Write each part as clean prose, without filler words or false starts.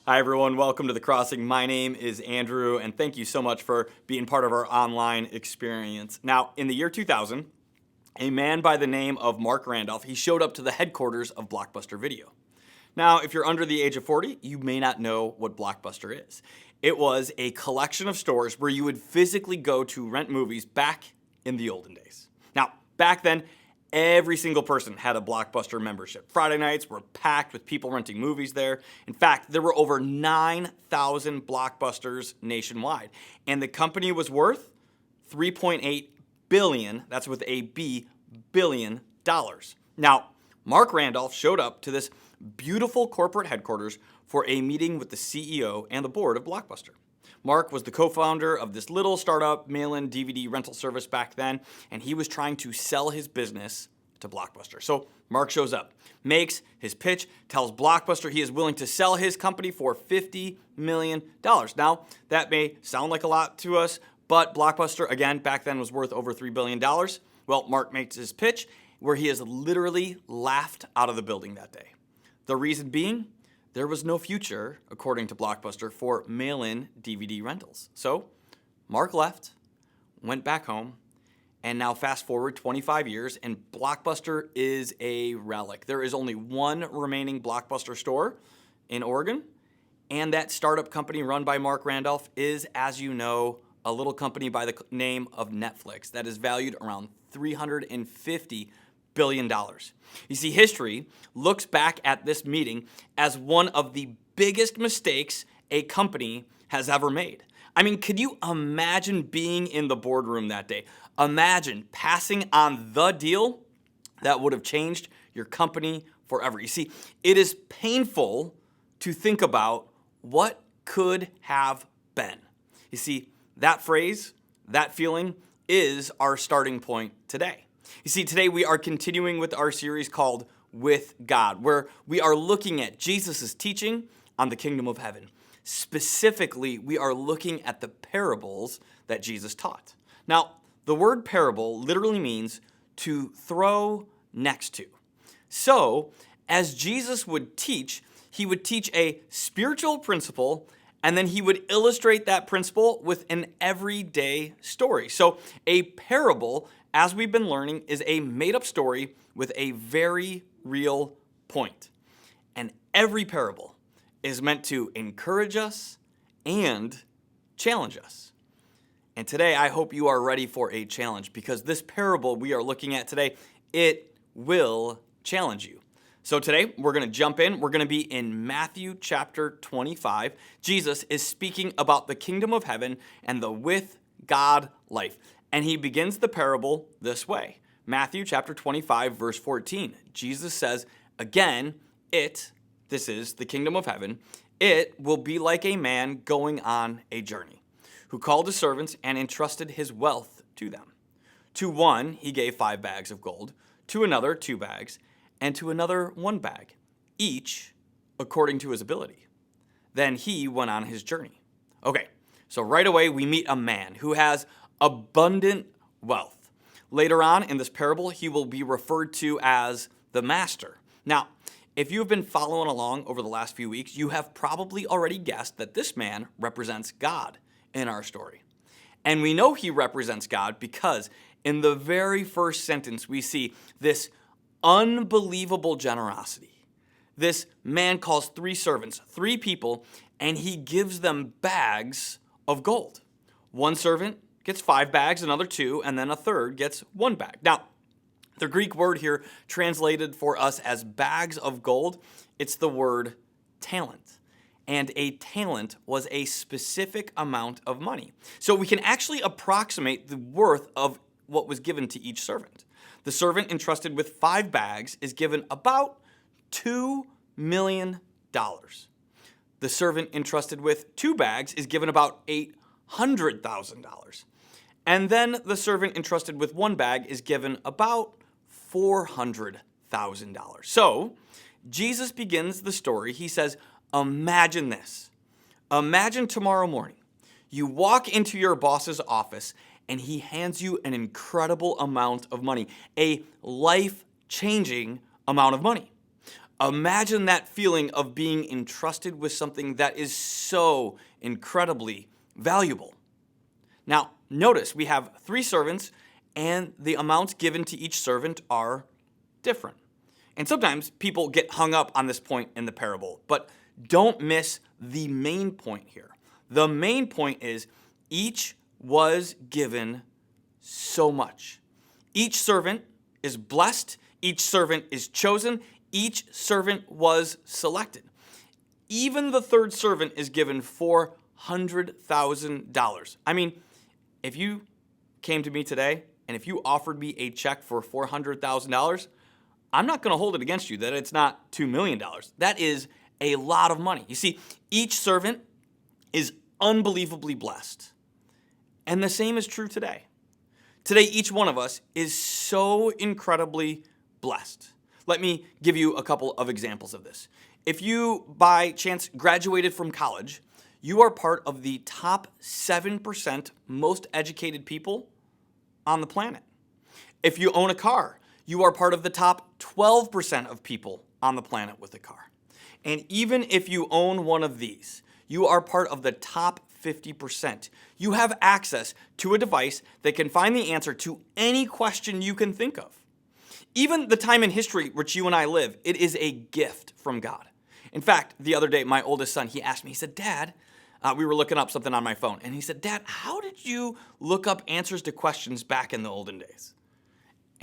Hi, everyone. Welcome to The Crossing. My name is Andrew, and thank you so much for being part of our online experience. Now, in the year 2000, a man by the name of Mark Randolph, he showed up to the headquarters of Blockbuster Video. Now, if you're under the age of 40, you may not know what Blockbuster is. It was a collection of stores where you would physically go to rent movies back in the olden days. Now, back then, every single person had a Blockbuster membership. Friday nights were packed with people renting movies there. In fact, there were over 9,000 Blockbusters nationwide. And the company was worth $3.8 billion, that's with a B, billion dollars. Now, Mark Randolph showed up to this beautiful corporate headquarters for a meeting with the CEO and the board of Blockbuster. Mark was the co-founder of this little startup mail-in DVD rental service back then, and he was trying to sell his business to Blockbuster. So Mark shows up, makes his pitch, tells Blockbuster he is willing to sell his company for $50 million. Now, that may sound like a lot to us, but Blockbuster, again, back then was worth over $3 billion. Well, Mark makes his pitch where he is literally laughed out of the building that day. The reason being, there was no future, according to Blockbuster, for mail-in DVD rentals. So Mark left, went back home, and now fast forward 25 years, and Blockbuster is a relic. There is only one remaining Blockbuster store in Oregon, and that startup company run by Mark Randolph is, as you know, a little company by the name of Netflix that is valued around $350 billion. You see, history looks back at this meeting as one of the biggest mistakes a company has ever made. I mean, could you imagine being in the boardroom that day? Imagine passing on the deal that would have changed your company forever. You see, it is painful to think about what could have been. You see, that phrase, that feeling is our starting point today. You see, today we are continuing with our series called With God, where we are looking at Jesus' teaching on the kingdom of heaven. Specifically, we are looking at the parables that Jesus taught. Now, the word parable literally means to throw next to. So, as Jesus would teach, he would teach a spiritual principle, and then he would illustrate that principle with an everyday story. So, a parable, as we've been learning, is a made-up story with a very real point. And every parable is meant to encourage us and challenge us. And today, I hope you are ready for a challenge, because this parable we are looking at today, it will challenge you. So today, we're going to jump in. We're going to be in Matthew chapter 25. Jesus is speaking about the kingdom of heaven and the with God life. And he begins the parable this way. Matthew chapter 25, verse 14. Jesus says, again, this is the kingdom of heaven, it will be like a man going on a journey, who called his servants and entrusted his wealth to them. To one, he gave 5 bags of gold, to another 2 bags, and to another 1 bag, each according to his ability. Then he went on his journey. Okay, so right away we meet a man who has abundant wealth. Later on in this parable, he will be referred to as the master. Now, if you have been following along over the last few weeks, you have probably already guessed that this man represents God in our story. And we know he represents God because in the very first sentence, we see this unbelievable generosity. This man calls 3 servants, 3 people, and he gives them bags of gold. One servant gets 5 bags, another 2, and then a third gets 1 bag. Now, the Greek word here translated for us as bags of gold, it's the word talent. And a talent was a specific amount of money. So we can actually approximate the worth of what was given to each servant. The servant entrusted with 5 bags is given about $2 million. The servant entrusted with 2 bags is given about $800,000. And then the servant entrusted with 1 bag is given about $400,000. So Jesus begins the story. He says, imagine this. Imagine tomorrow morning, you walk into your boss's office and he hands you an incredible amount of money, a life-changing amount of money. Imagine that feeling of being entrusted with something that is so incredibly valuable. Now, notice we have 3 servants, and the amounts given to each servant are different. And sometimes people get hung up on this point in the parable, but don't miss the main point here. The main point is each was given so much. Each servant is blessed. Each servant is chosen. Each servant was selected. Even the 3rd servant is given $400,000. I mean, if you came to me today and if you offered me a check for $400,000, I'm not going to hold it against you that it's not $2 million. That is a lot of money. You see, each servant is unbelievably blessed. And the same is true today. Today, each one of us is so incredibly blessed. Let me give you a couple of examples of this. If you, by chance, graduated from college, you are part of the top 7% most educated people on the planet. If you own a car, you are part of the top 12% of people on the planet with a car. And even if you own one of these, you are part of the top 50%. You have access to a device that can find the answer to any question you can think of. Even the time in history which you and I live, it is a gift from God. In fact, the other day, my oldest son, he asked me, he said, Dad, we were looking up something on my phone, and he said, Dad, how did you look up answers to questions back in the olden days?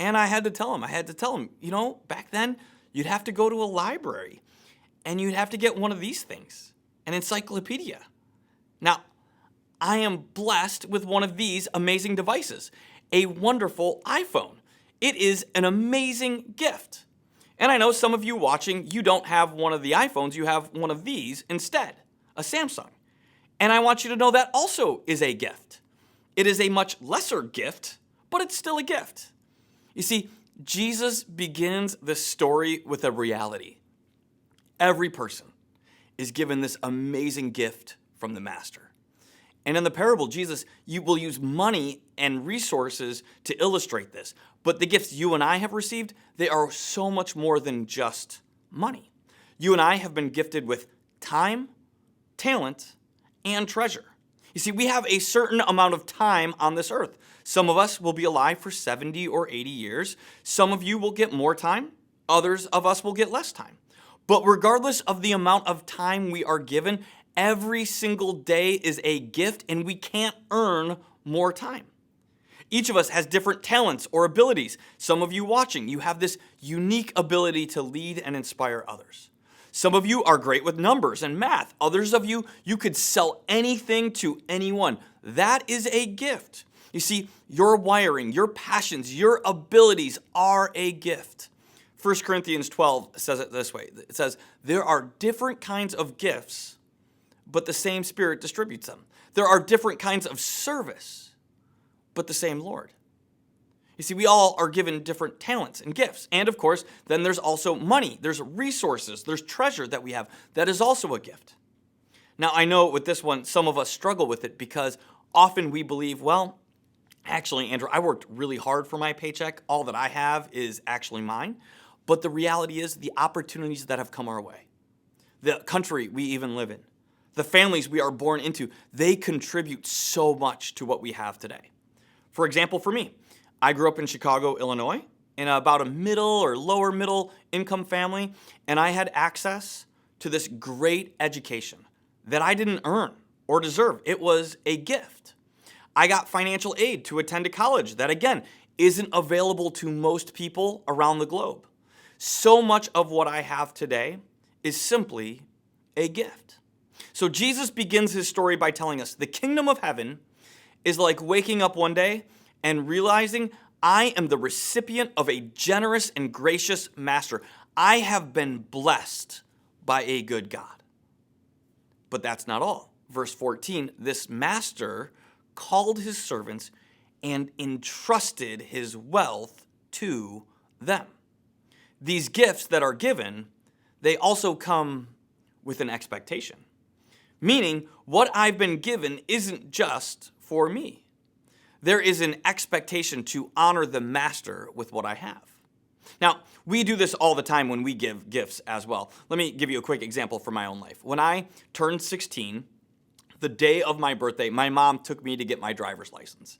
And I had to tell him, you know, back then, you'd have to go to a library, and you'd have to get one of these things, an encyclopedia. Now, I am blessed with one of these amazing devices, a wonderful iPhone. It is an amazing gift. And I know some of you watching, you don't have one of the iPhones, you have one of these instead, a Samsung. And I want you to know that also is a gift. It is a much lesser gift, but it's still a gift. You see, Jesus begins the story with a reality. Every person is given this amazing gift from the Master. And in the parable, Jesus, you will use money and resources to illustrate this. But the gifts you and I have received, they are so much more than just money. You and I have been gifted with time, talent, and treasure. You see, we have a certain amount of time on this earth. Some of us will be alive for 70 or 80 years. Some of you will get more time. Others of us will get less time. But regardless of the amount of time we are given, every single day is a gift, and we can't earn more time. Each of us has different talents or abilities. Some of you watching, you have this unique ability to lead and inspire others. Some of you are great with numbers and math. Others of you, you could sell anything to anyone. That is a gift. You see, your wiring, your passions, your abilities are a gift. 1 Corinthians 12 says it this way. It says, there are different kinds of gifts, but the same Spirit distributes them. There are different kinds of service, but the same Lord. You see, we all are given different talents and gifts. And of course, then there's also money. There's resources. There's treasure that we have. That is also a gift. Now, I know with this one, some of us struggle with it because often we believe, well, actually, Andrew, I worked really hard for my paycheck. All that I have is actually mine. But the reality is the opportunities that have come our way, the country we even live in, the families we are born into, they contribute so much to what we have today. For example, for me, I grew up in Chicago, Illinois, in about a middle or lower middle income family, and I had access to this great education that I didn't earn or deserve. It was a gift. I got financial aid to attend a college that, again, isn't available to most people around the globe. So much of what I have today is simply a gift. So Jesus begins his story by telling us the kingdom of heaven is like waking up one day and realizing I am the recipient of a generous and gracious master. I have been blessed by a good God. But that's not all. Verse 14, this master called his servants and entrusted his wealth to them. These gifts that are given, they also come with an expectation. Meaning, what I've been given isn't just for me. There is an expectation to honor the master with what I have. Now, we do this all the time when we give gifts as well. Let me give you a quick example from my own life. When I turned 16, the day of my birthday, my mom took me to get my driver's license.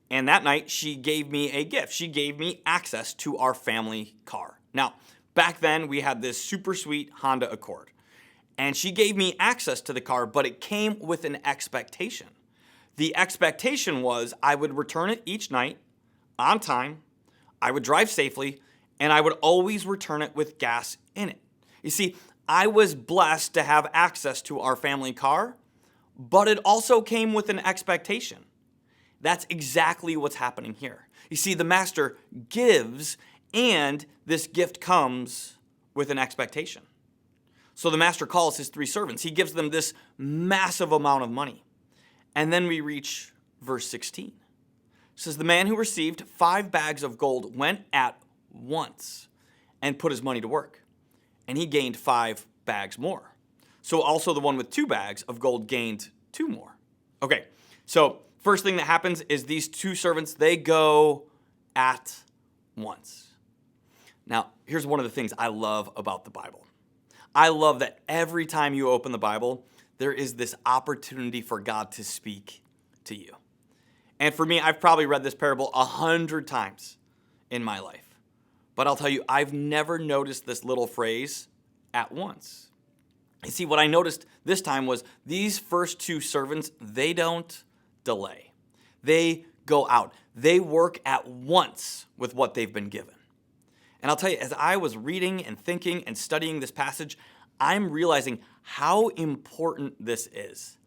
And that night, she gave me a gift. She gave me access to our family car. Now, back then, we had this super sweet Honda Accord. And she gave me access to the car, but it came with an expectation. The expectation was I would return it each night on time, I would drive safely, and I would always return it with gas in it. You see, I was blessed to have access to our family car, but it also came with an expectation. That's exactly what's happening here. You see, the master gives, and this gift comes with an expectation. So the master calls his 3 servants. He gives them this massive amount of money. And then we reach verse 16. It says, the man who received 5 bags of gold went at once and put his money to work. And he gained 5 bags more. So also the one with 2 bags of gold gained 2 more. Okay, so first thing that happens is these 2 servants, they go at once. Now, here's one of the things I love about the Bible. I love that every time you open the Bible, there is this opportunity for God to speak to you. And for me, I've probably read this parable 100 times in my life. But I'll tell you, I've never noticed this little phrase, at once. You see, what I noticed this time was these first 2 servants, they don't delay. They go out. They work at once with what they've been given. And I'll tell you, as I was reading and thinking and studying this passage, I'm realizing how important this is.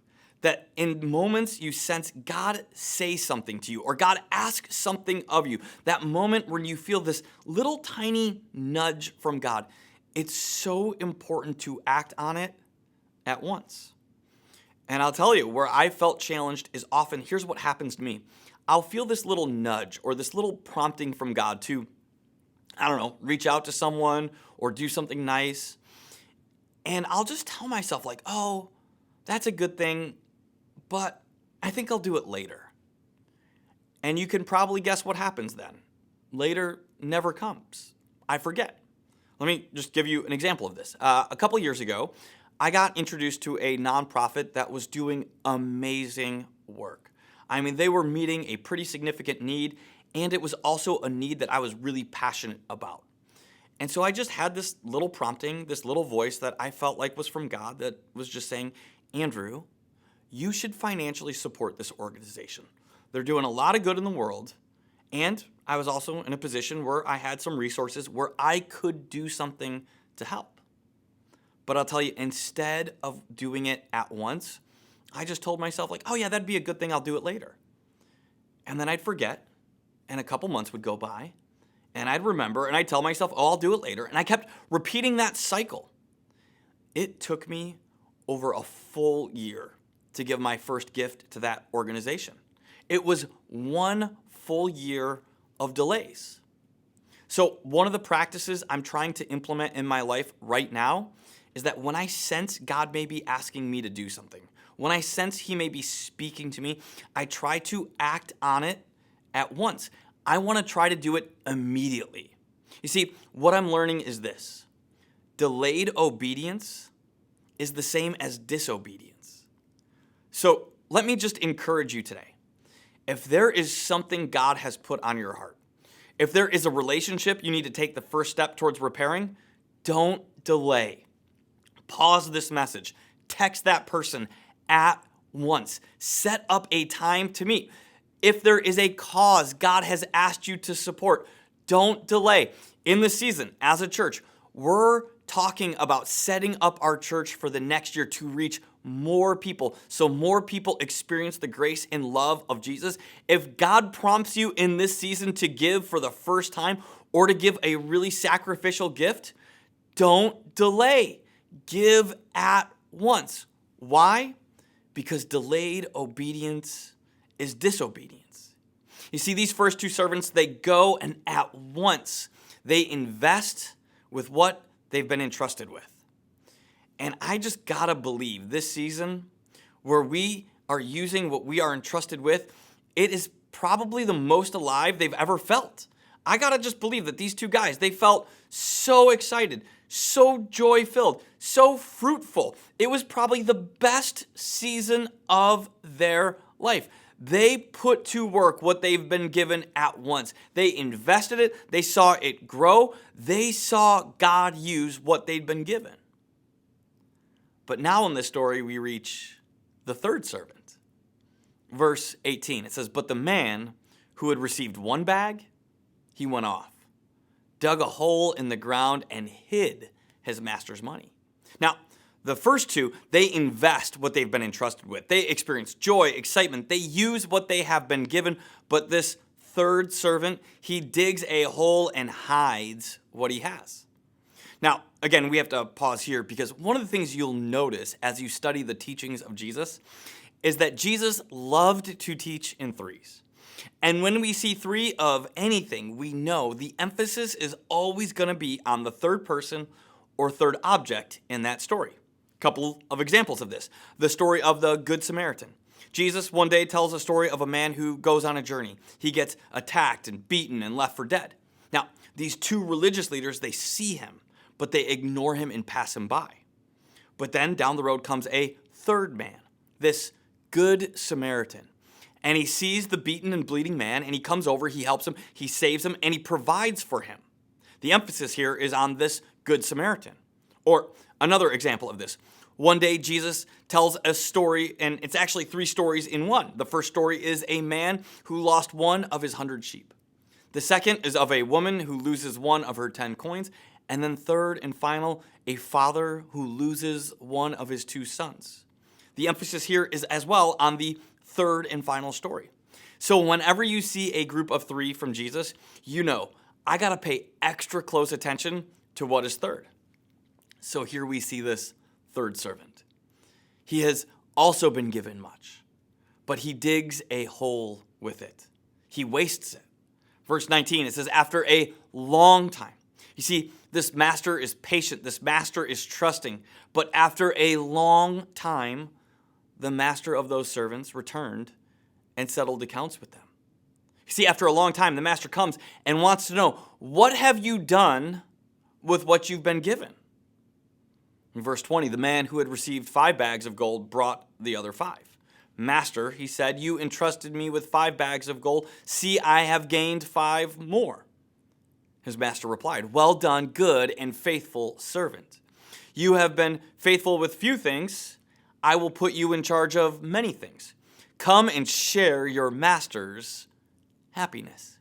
That in moments you sense God say something to you or God ask something of you, that moment when you feel this little tiny nudge from God, it's so important to act on it at once. And I'll tell you, where I felt challenged is often, here's what happens to me. I'll feel this little nudge or this little prompting from God to, I don't know, reach out to someone or do something nice. And I'll just tell myself like, oh, that's a good thing, but I think I'll do it later. And you can probably guess what happens then. Later never comes. I forget. Let me just give you an example of this. A couple years ago, I got introduced to a nonprofit that was doing amazing work. I mean, they were meeting a pretty significant need, and it was also a need that I was really passionate about. And so I just had this little prompting, this little voice that I felt like was from God that was just saying, Andrew, you should financially support this organization. They're doing a lot of good in the world, and I was also in a position where I had some resources where I could do something to help. But I'll tell you, instead of doing it at once, I just told myself like, oh yeah, that'd be a good thing, I'll do it later. And then I'd forget, and a couple months would go by, and I'd remember, and I'd tell myself, oh, I'll do it later. And I kept repeating that cycle. It took me over a full year to give my first gift to that organization. It was 1 full year of delays. So one of the practices I'm trying to implement in my life right now is that when I sense God may be asking me to do something, when I sense he may be speaking to me, I try to act on it at once. I want to try to do it immediately. You see, what I'm learning is this. Delayed obedience is the same as disobedience. So let me just encourage you today. If there is something God has put on your heart, if there is a relationship you need to take the first step towards repairing, don't delay. Pause this message. Text that person at once. Set up a time to meet. If there is a cause God has asked you to support, don't delay. In this season, as a church, we're talking about setting up our church for the next year to reach more people, so more people experience the grace and love of Jesus. If God prompts you in this season to give for the first time or to give a really sacrificial gift, don't delay. Give at once. Why? Because delayed obedience is disobedience. You see, these first 2 servants, they go and at once they invest with what they've been entrusted with. And I just gotta believe this season where we are using what we are entrusted with, it is probably the most alive they've ever felt. I got to just believe that these two guys, they felt so excited, so joy-filled, so fruitful. It was probably the best season of their life. They put to work what they've been given at once. They invested it. They saw it grow. They saw God use what they'd been given. But now in this story, we reach the third servant. Verse 18, it says, "But the man who had received one bag, he went off, dug a hole in the ground, and hid his master's money." Now, the first two, they invest what they've been entrusted with. They experience joy, excitement. They use what they have been given. But this third servant, he digs a hole and hides what he has. Now, again, we have to pause here because one of the things you'll notice as you study the teachings of Jesus is that Jesus loved to teach in threes. And when we see three of anything, we know the emphasis is always going to be on the third person or third object in that story. Couple of examples of this. The story of the Good Samaritan. Jesus one day tells a story of a man who goes on a journey. He gets attacked and beaten and left for dead. Now, these two religious leaders, they see him, but they ignore him and pass him by. But then down the road comes a third man, this Good Samaritan. And he sees the beaten and bleeding man, and he comes over, he helps him, he saves him, and he provides for him. The emphasis here is on this Good Samaritan. Or another example of this. One day, Jesus tells a story, and it's actually three stories in one. The first story is a man who lost one of his 100 sheep. The second is of a woman who loses one of her 10 coins. And then third and final, a father who loses one of his 2 sons. The emphasis here is as well on the third and final story. So whenever you see a group of 3 from Jesus, you know, I got to pay extra close attention to what is third. So here we see this third servant. He has also been given much, but he digs a hole with it. He wastes it. Verse 19, it says, after a long time. You see, this master is patient. This master is trusting. But after a long time, the master of those servants returned and settled accounts with them. You see, after a long time, the master comes and wants to know, what have you done with what you've been given? In verse 20, the man who had received 5 bags of gold brought the other 5. Master, he said, you entrusted me with 5 bags of gold. See, I have gained 5 more. His master replied, well done, good and faithful servant. You have been faithful with few things. I will put you in charge of many things. Come and share your master's happiness.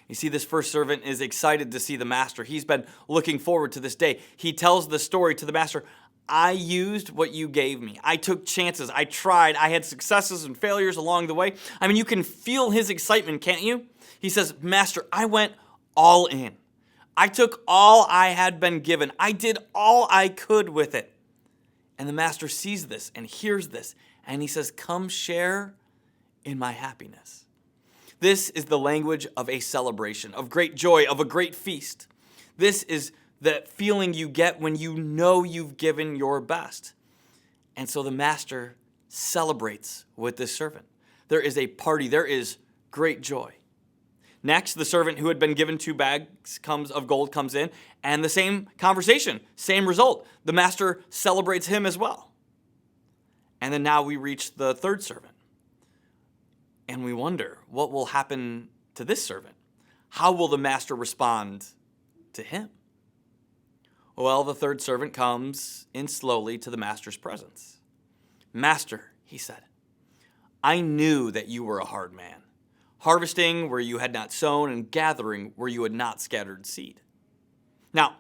You see, this first servant is excited to see the master. He's been looking forward to this day. He tells the story to the master. I used what you gave me. I took chances. I tried. I had successes and failures along the way. I mean, you can feel his excitement, can't you? He says, Master, I went all in. I took all I had been given. I did all I could with it. And the master sees this and hears this, and he says, come share in my happiness. This is the language of a celebration, of great joy, of a great feast. This is the feeling you get when you know you've given your best. And so the master celebrates with this servant. There is a party. There is great joy. Next, the servant who had been given 2 bags of gold comes in, and the same conversation, same result. The master celebrates him as well. And then now we reach the third servant. And we wonder, what will happen to this servant? How will the master respond to him? Well, the third servant comes in slowly to the master's presence. Master, he said, I knew that you were a hard man, harvesting where you had not sown and gathering where you had not scattered seed. Now,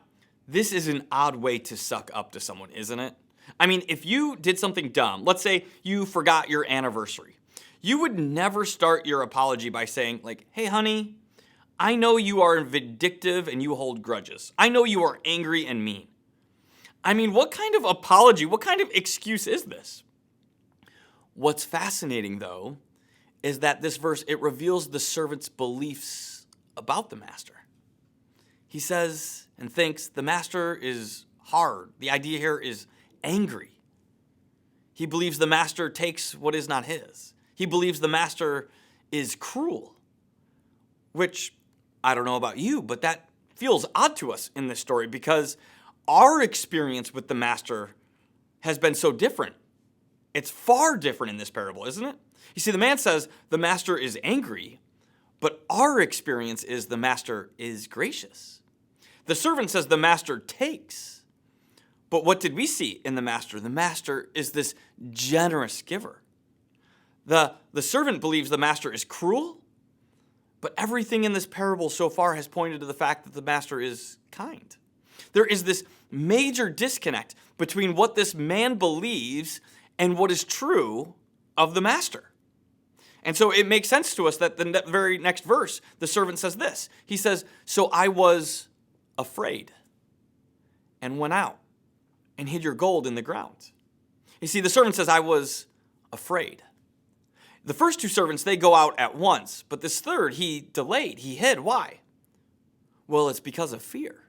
this is an odd way to suck up to someone, isn't it? I mean, if you did something dumb, let's say you forgot your anniversary, you would never start your apology by saying, like, hey, honey, I know you are vindictive and you hold grudges. I know you are angry and mean. I mean, what kind of apology, what kind of excuse is this? What's fascinating, though, is that this verse, it reveals the servant's beliefs about the master. He says and thinks the master is hard. The idea here is angry. He believes the master takes what is not his. He believes the master is cruel, which I don't know about you, but that feels odd to us in this story because our experience with the master has been so different. It's far different in this parable, isn't it? You see, the man says the master is angry, but our experience is the master is gracious. The servant says the master takes. But what did we see in the master? The master is this generous giver. The servant believes the master is cruel, but everything in this parable so far has pointed to the fact that the master is kind. There is this major disconnect between what this man believes and what is true of the master. And so it makes sense to us that the very next verse, the servant says this. He says, "So I was afraid and went out and hid your gold in the ground." You see, the servant says, "I was afraid." The first two servants, they go out at once, but this third, he delayed, he hid. Why? Well, it's because of fear.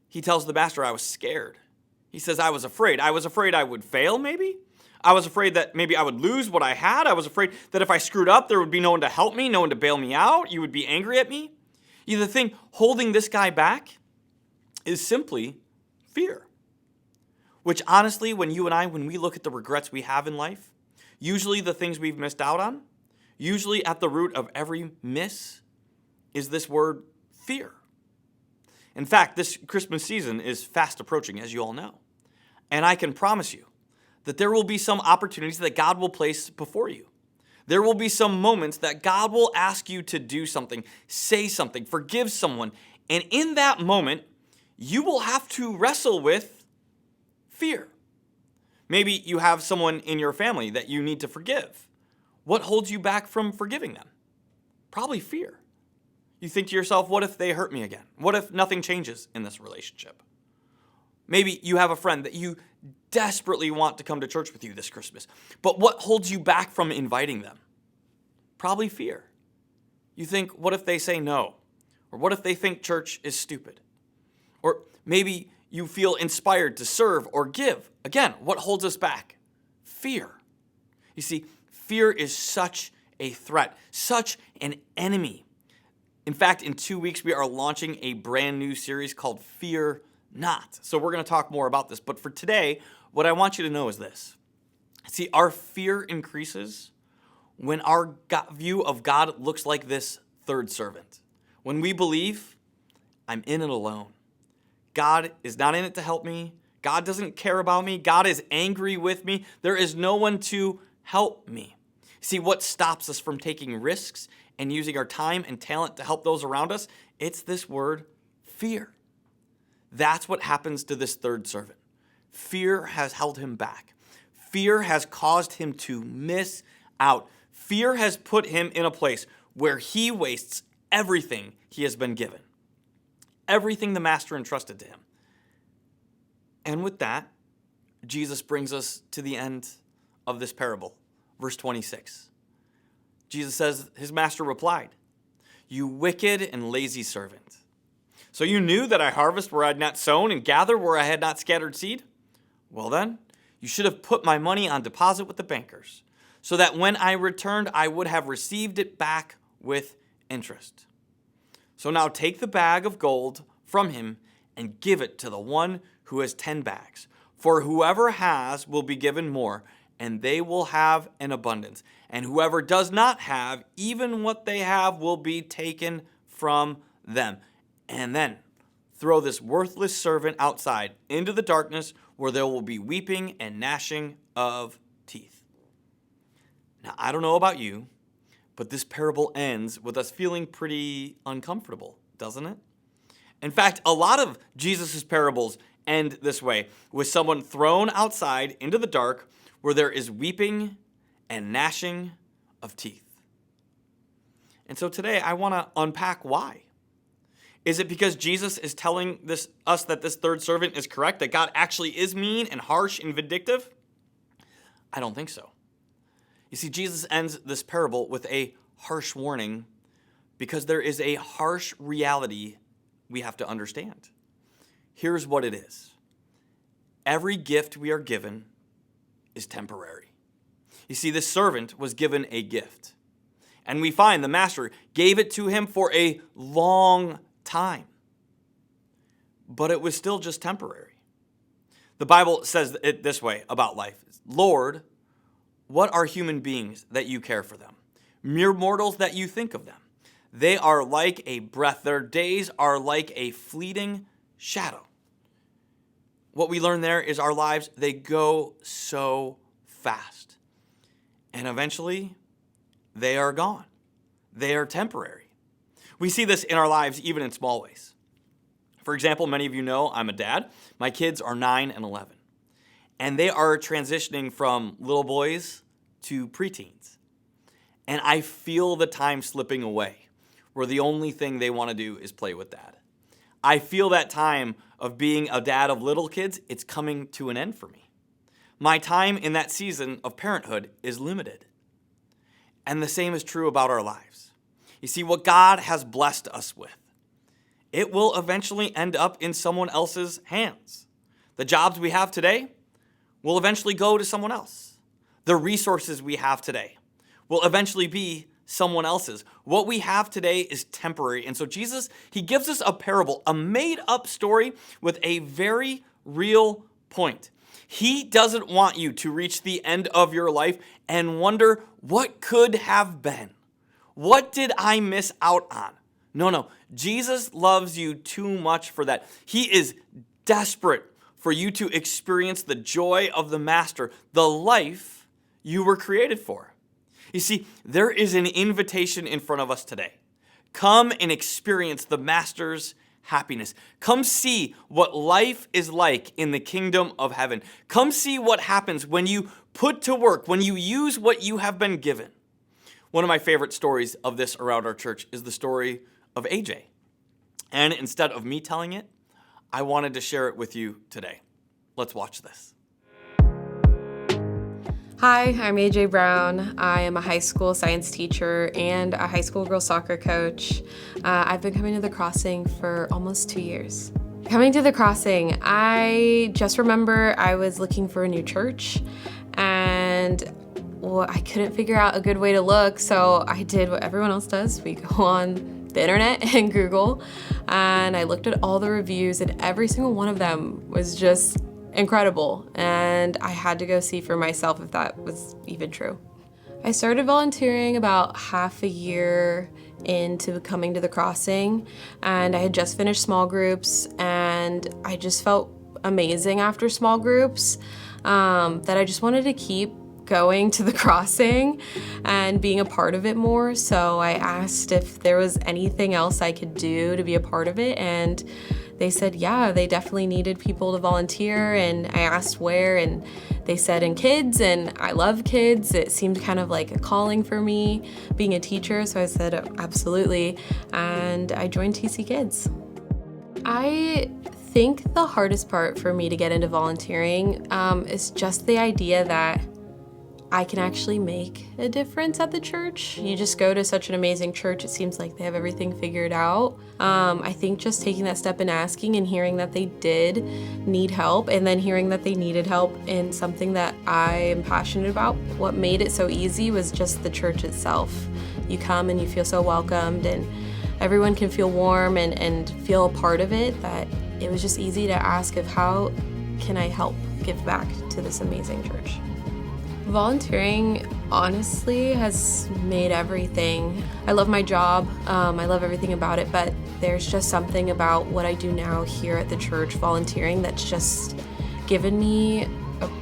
He tells the master, "I was scared." He says, "I was afraid. I was afraid I would fail, maybe. I was afraid that maybe I would lose what I had. I was afraid that if I screwed up, there would be no one to help me, no one to bail me out. You would be angry at me." The thing holding this guy back is simply fear. Which honestly, when we look at the regrets we have in life, usually the things we've missed out on, usually at the root of every miss is this word fear. In fact, this Christmas season is fast approaching, as you all know. And I can promise you that there will be some opportunities that God will place before you. There will be some moments that God will ask you to do something, say something, forgive someone. And in that moment, you will have to wrestle with fear. Maybe you have someone in your family that you need to forgive. What holds you back from forgiving them? Probably fear. You think to yourself, what if they hurt me again? What if nothing changes in this relationship? Maybe you have a friend that you desperately want to come to church with you this Christmas, but what holds you back from inviting them? Probably fear. You think, what if they say no? Or what if they think church is stupid? Or maybe you feel inspired to serve or give. Again, what holds us back? Fear. You see, fear is such a threat, such an enemy. In fact, in 2 weeks, we are launching a brand new series called Fear Not. So we're going to talk more about this. But for today, what I want you to know is this. See, our fear increases when our view of God looks like this third servant. When we believe, I'm in it alone. God is not in it to help me. God doesn't care about me. God is angry with me. There is no one to help me. See, what stops us from taking risks and using our time and talent to help those around us? It's this word, fear. That's what happens to this third servant. Fear has held him back. Fear has caused him to miss out. Fear has put him in a place where he wastes everything he has been given. Everything the master entrusted to him. And with that, Jesus brings us to the end of this parable. Verse 26. Jesus says, his master replied, "You wicked and lazy servant. So you knew that I harvest where I had not sown and gather where I had not scattered seed? Well then, you should have put my money on deposit with the bankers, so that when I returned, I would have received it back with interest. So now take the bag of gold from him and give it to the one who has 10 bags. For whoever has will be given more, and they will have an abundance. And whoever does not have, even what they have will be taken from them. And then throw this worthless servant outside into the darkness where there will be weeping and gnashing of teeth." Now, I don't know about you, but this parable ends with us feeling pretty uncomfortable, doesn't it? In fact, a lot of Jesus' parables end this way, with someone thrown outside into the dark where there is weeping and gnashing of teeth. And so today I want to unpack why. Is it because Jesus is telling us that this third servant is correct, that God actually is mean and harsh and vindictive? I don't think so. You see, Jesus ends this parable with a harsh warning because there is a harsh reality we have to understand. Here's what it is. Every gift we are given is temporary. You see, this servant was given a gift. And we find the master gave it to him for a long time. But it was still just temporary. The Bible says it this way about life. Lord, what are human beings that you care for them? Mere mortals that you think of them. They are like a breath. Their days are like a fleeting shadow. What we learn there is our lives, they go so fast. And eventually, they are gone. They are temporary. We see this in our lives even in small ways. For example, many of you know I'm a dad. My kids are 9 and 11. And they are transitioning from little boys to preteens. And I feel the time slipping away where the only thing they want to do is play with dad. I feel that time of being a dad of little kids, it's coming to an end for me. My time in that season of parenthood is limited. And the same is true about our lives. You see, what God has blessed us with, it will eventually end up in someone else's hands. The jobs we have today will eventually go to someone else. The resources we have today will eventually be someone else's. What we have today is temporary. And so Jesus, he gives us a parable, a made-up story with a very real point. He doesn't want you to reach the end of your life and wonder what could have been. What did I miss out on? No. Jesus loves you too much for that. He is desperate for you to experience the joy of the Master, the life you were created for. You see, there is an invitation in front of us today. Come and experience the Master's happiness. Come see what life is like in the kingdom of heaven. Come see what happens when you put to work, when you use what you have been given. One of my favorite stories of this around our church is the story of AJ. And instead of me telling it, I wanted to share it with you today. Let's watch this. Hi, I'm AJ Brown. I am a high school science teacher and a high school girls soccer coach. I've been coming to the Crossing for almost 2 years. Coming to the Crossing, I just remember I was looking for a new church and I couldn't figure out a good way to look, so I did what everyone else does. We go on the internet and Google, and I looked at all the reviews, and every single one of them was just incredible, and I had to go see for myself if that was even true. I started volunteering about half a year into coming to the Crossing, and I had just finished small groups, and I just felt amazing after small groups, that I just wanted to keep going to the Crossing and being a part of it more. So I asked if there was anything else I could do to be a part of it, and they said, yeah, they definitely needed people to volunteer, and I asked where, and they said in kids, and I love kids. It seemed kind of like a calling for me, being a teacher, so I said, absolutely, and I joined TC Kids. I think the hardest part for me to get into volunteering is just the idea that I can actually make a difference at the church. You just go to such an amazing church, it seems like they have everything figured out. I think just taking that step and asking and hearing that they did need help, and then hearing that they needed help in something that I am passionate about. What made it so easy was just the church itself. You come and you feel so welcomed, and everyone can feel warm and feel a part of it, that it was just easy to ask of how can I help give back to this amazing church. Volunteering honestly has made everything. I love my job, I love everything about it, but there's just something about what I do now here at the church, volunteering, that's just given me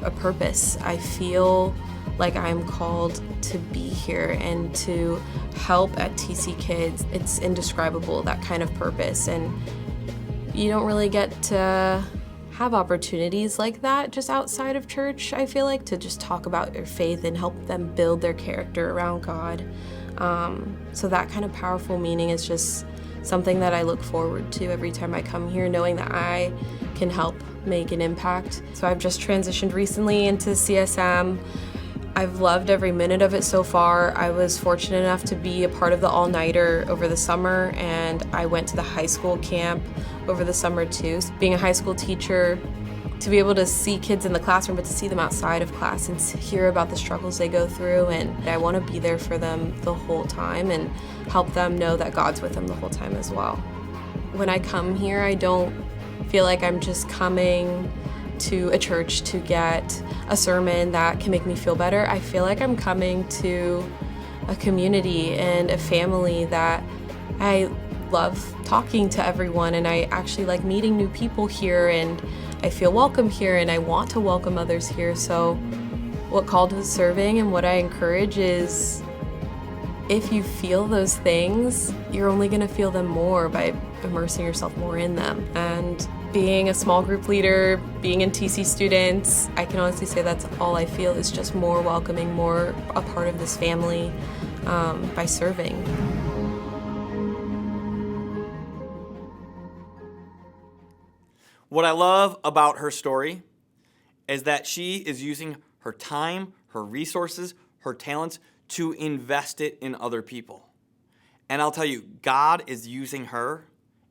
a purpose. I feel like I'm called to be here and to help at TC Kids. It's indescribable, that kind of purpose, and you don't really get to have opportunities like that just outside of church, I feel like, to just talk about your faith and help them build their character around God. So that kind of powerful meaning is just something that I look forward to every time I come here, knowing that I can help make an impact. So I've just transitioned recently into CSM. I've loved every minute of it so far. I was fortunate enough to be a part of the all-nighter over the summer, and I went to the high school camp over the summer too. Being a high school teacher, to be able to see kids in the classroom, but to see them outside of class and hear about the struggles they go through. And I want to be there for them the whole time and help them know that God's with them the whole time as well. When I come here, I don't feel like I'm just coming to a church to get a sermon that can make me feel better. I feel like I'm coming to a community and a family that I love talking to everyone, and I actually like meeting new people here, and I feel welcome here, and I want to welcome others here. So what Called to Serving and what I encourage is, if you feel those things, you're only going to feel them more by immersing yourself more in them. And being a small group leader, being in TC students, I can honestly say that's all I feel, is just more welcoming, more a part of this family by serving. What I love about her story is that she is using her time, her resources, her talents to invest it in other people. And I'll tell you, God is using her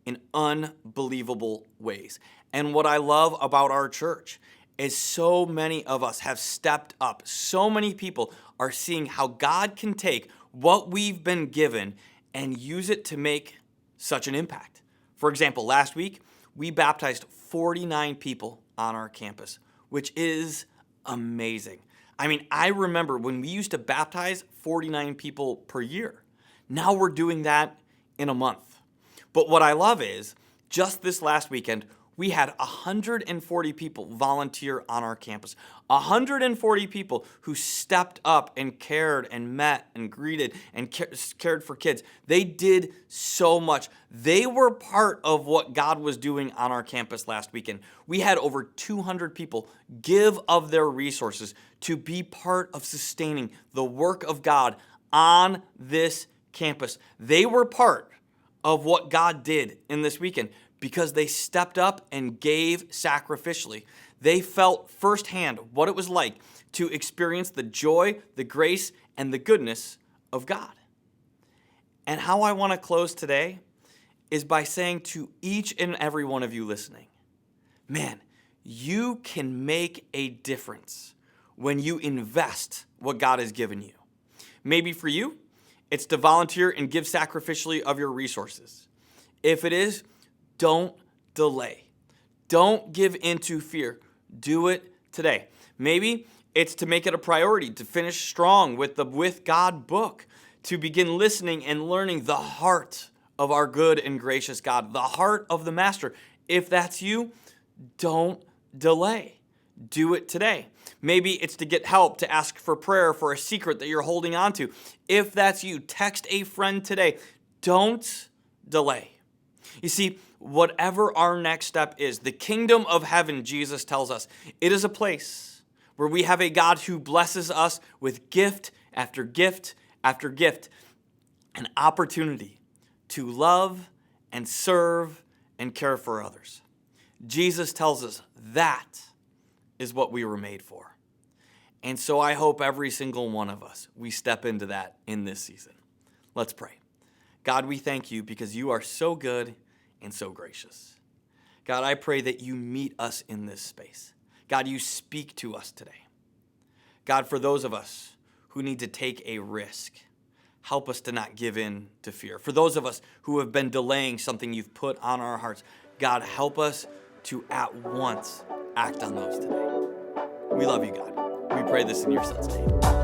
in unbelievable ways. And what I love about our church is so many of us have stepped up. So many people are seeing how God can take what we've been given and use it to make such an impact. For example, last week, we baptized 49 people on our campus, which is amazing. I mean, I remember when we used to baptize 49 people per year. Now we're doing that in a month. But what I love is, just this last weekend, we had 140 people volunteer on our campus. 140 people who stepped up and cared and met and greeted and cared for kids. They did so much. They were part of what God was doing on our campus last weekend. We had over 200 people give of their resources to be part of sustaining the work of God on this campus. They were part of what God did in this weekend because they stepped up and gave sacrificially. They felt firsthand what it was like to experience the joy, the grace, and the goodness of God. And how I want to close today is by saying to each and every one of you listening, man, you can make a difference when you invest what God has given you. Maybe for you, it's to volunteer and give sacrificially of your resources. If it is, don't delay. Don't give into fear. Do it today. Maybe it's to make it a priority to finish strong with the With God book, to begin listening and learning the heart of our good and gracious God, the heart of the Master. If that's you, don't delay. Do it today. Maybe it's to get help, to ask for prayer for a secret that you're holding on to. If that's you, text a friend today. Don't delay. You see, whatever our next step is, the kingdom of heaven, Jesus tells us, it is a place where we have a God who blesses us with gift after gift after gift, an opportunity to love and serve and care for others. Jesus tells us that is what we were made for. And so I hope every single one of us, we step into that in this season. Let's pray. God, we thank you because you are so good and so gracious. God, I pray that you meet us in this space. God, you speak to us today. God, for those of us who need to take a risk, help us to not give in to fear. For those of us who have been delaying something you've put on our hearts, God, help us to at once act on those today. We love you, God. We pray this in your Son's name.